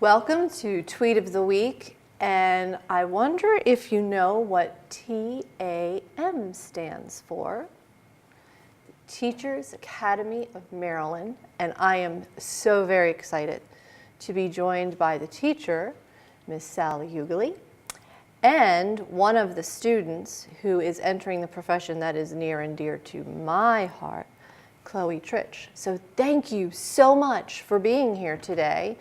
Welcome to Tweet of the Week, and I wonder if you know what TAM stands for. Teachers Academy of Maryland, and I am so very excited to be joined by the teacher, Miss Sally Huguley, and one of the students who is entering the profession that is near and dear to my heart, Chloe Tritsch. So thank you so much for being here today,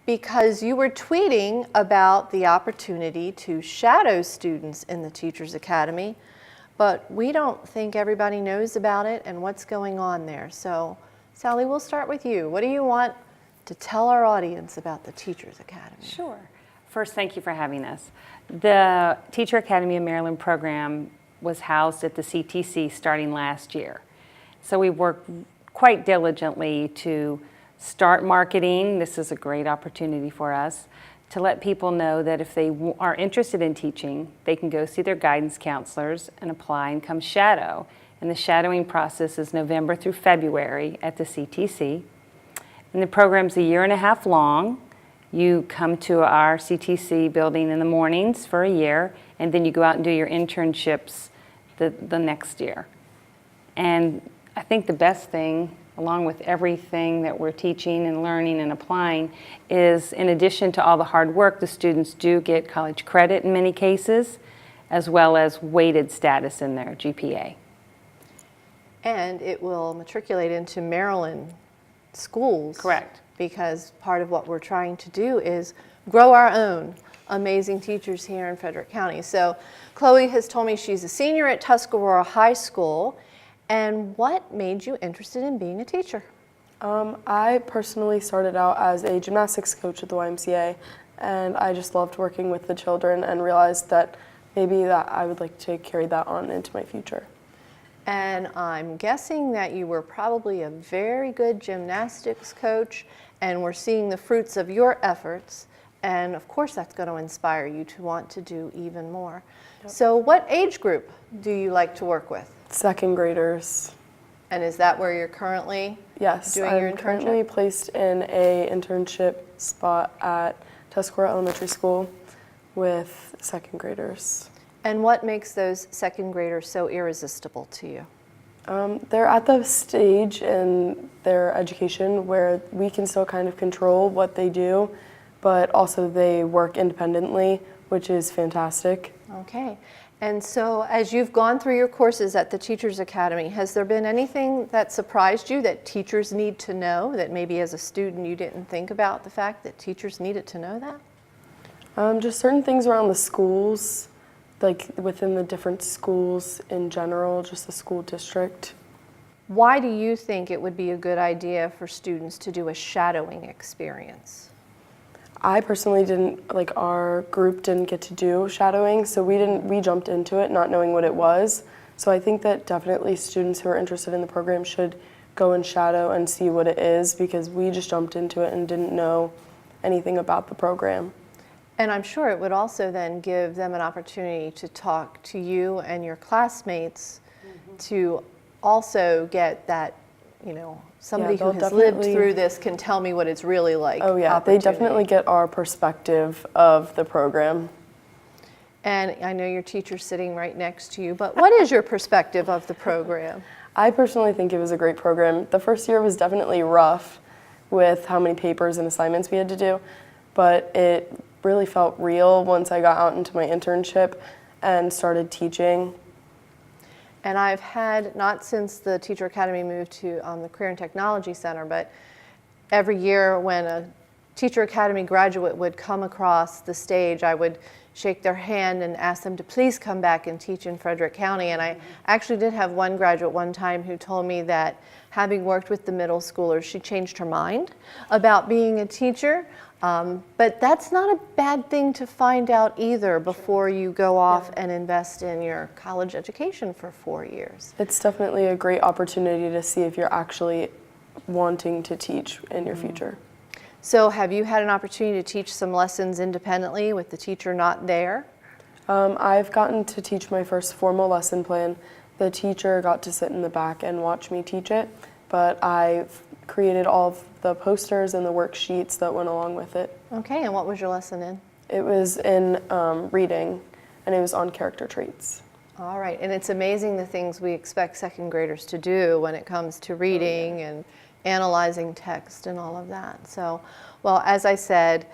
because you were tweeting about the opportunity to shadow students in the Teachers Academy, but we don't think everybody knows about it and what's going on there. So Sally, we'll start with you. What do you want to tell our audience about the Teachers Academy? Sure. First, thank you for having us. The Teacher Academy of Maryland program was housed at the CTC starting last year. So we worked quite diligently to start marketing. This is a great opportunity for us to let people know that if they are interested in teaching, they can go see their guidance counselors and apply and come shadow. And the shadowing process is November through February at the CTC. And the program's a year and a half long. You come to our CTC building in the mornings for a year, and then you go out and do your internships the next year. And I think the best thing, along with everything that we're teaching and learning and applying, is in addition to all the hard work, the students do get college credit in many cases, as well as weighted status in their GPA. And it will matriculate into Maryland schools. Correct. Because part of what we're trying to do is grow our own amazing teachers here in Frederick County. So Chloe has told me she's a senior at Tuscarora High School. And what made you interested in being a teacher? I personally started out as a gymnastics coach at the YMCA, and I just loved working with the children and realized that maybe that I would like to carry that on into my future. And I'm guessing that you were probably a very good gymnastics coach, and we're seeing the fruits of your efforts. And of course, that's going to inspire you to want to do even more. Yep. So what age group do you like to work with? Second graders. And is that where you're currently doing your internship? I'm currently placed in an internship spot at Tuscarora Elementary School with second graders. And what makes those second graders so irresistible to you? They're at the stage in their education where we can still kind of control what they do, but also they work independently, which is fantastic. Okay. And so as you've gone through your courses at the Teachers Academy, has there been anything that surprised you that teachers need to know, that maybe as a student you didn't think about the fact that teachers needed to know that? Just certain things around the schools, like within the different schools in general, just the school district. Why do you think it would be a good idea for students to do a shadowing experience? I personally didn't, like our group didn't get to do shadowing, so we jumped into it not knowing what it was. So I think that definitely students who are interested in the program should go and shadow and see what it is, because we just jumped into it and didn't know anything about the program. And I'm sure it would also then give them an opportunity to talk to you and your classmates to also get that, you know, somebody who has lived through this can tell me what it's really like. Oh yeah, they definitely get our perspective of the program. And I know your teacher's sitting right next to you, but what is your perspective of the program? I personally think it was a great program. The first year was definitely rough with how many papers and assignments we had to do, but it really felt real once I got out into my internship and started teaching. And I've had, not since the Teacher Academy moved to the Career and Technology Center, but every year when a Teacher Academy graduate would come across the stage, I would shake their hand and ask them to please come back and teach in Frederick County. And I actually did have one graduate one time who told me that having worked with the middle schoolers, she changed her mind about being a teacher. But that's not a bad thing to find out either before you go off and invest in your college education for 4 years. It's definitely a great opportunity to see if you're actually wanting to teach in your future. So have you had an opportunity to teach some lessons independently with the teacher not there? I've gotten to teach my first formal lesson plan. The teacher got to sit in the back and watch me teach it, but I've created all of the posters and the worksheets that went along with it. Okay, and what was your lesson in? It was in reading, and it was on character traits. All right, and it's amazing the things we expect second graders to do when it comes to reading and analyzing text and all of that. So, well, as I said,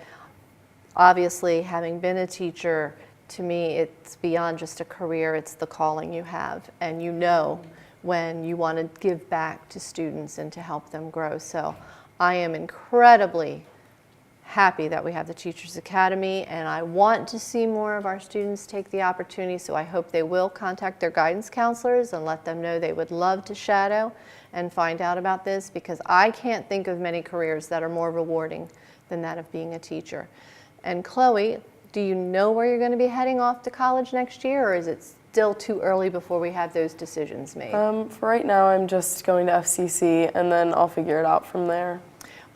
obviously having been a teacher, to me it's beyond just a career, it's the calling you have, and you know when you want to give back to students and to help them grow. So I am incredibly happy that we have the Teachers Academy, and I want to see more of our students take the opportunity, so I hope they will contact their guidance counselors and let them know they would love to shadow and find out about this, because I can't think of many careers that are more rewarding than that of being a teacher. And Chloe, do you know where you're going to be heading off to college next year, or is it still too early before we have those decisions made? For right now, I'm just going to FCC, and then I'll figure it out from there.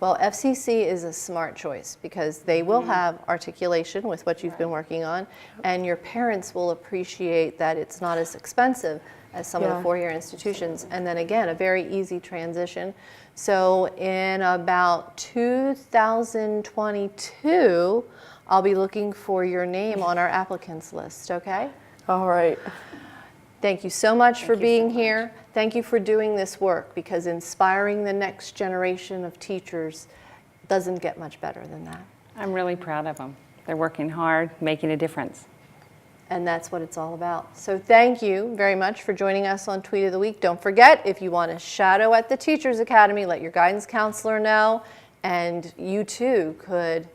Well, FCC is a smart choice because they will have articulation with what you've been working on, and your parents will appreciate that it's not as expensive as some of the four-year institutions, and then again, a very easy transition. So in about 2022, I'll be looking for your name on our applicants list, okay? All right. Thank you so much for being here. Thank you for doing this work, because inspiring the next generation of teachers doesn't get much better than that. I'm really proud of them. They're working hard, making a difference. And that's what it's all about. So thank you very much for joining us on Tweet of the Week. Don't forget, if you want to shadow at the Teachers Academy, let your guidance counselor know, and you too could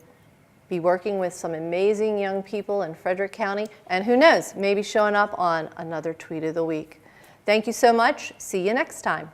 be working with some amazing young people in Frederick County, and who knows, maybe showing up on another Tweet of the Week. Thank you so much. See you next time.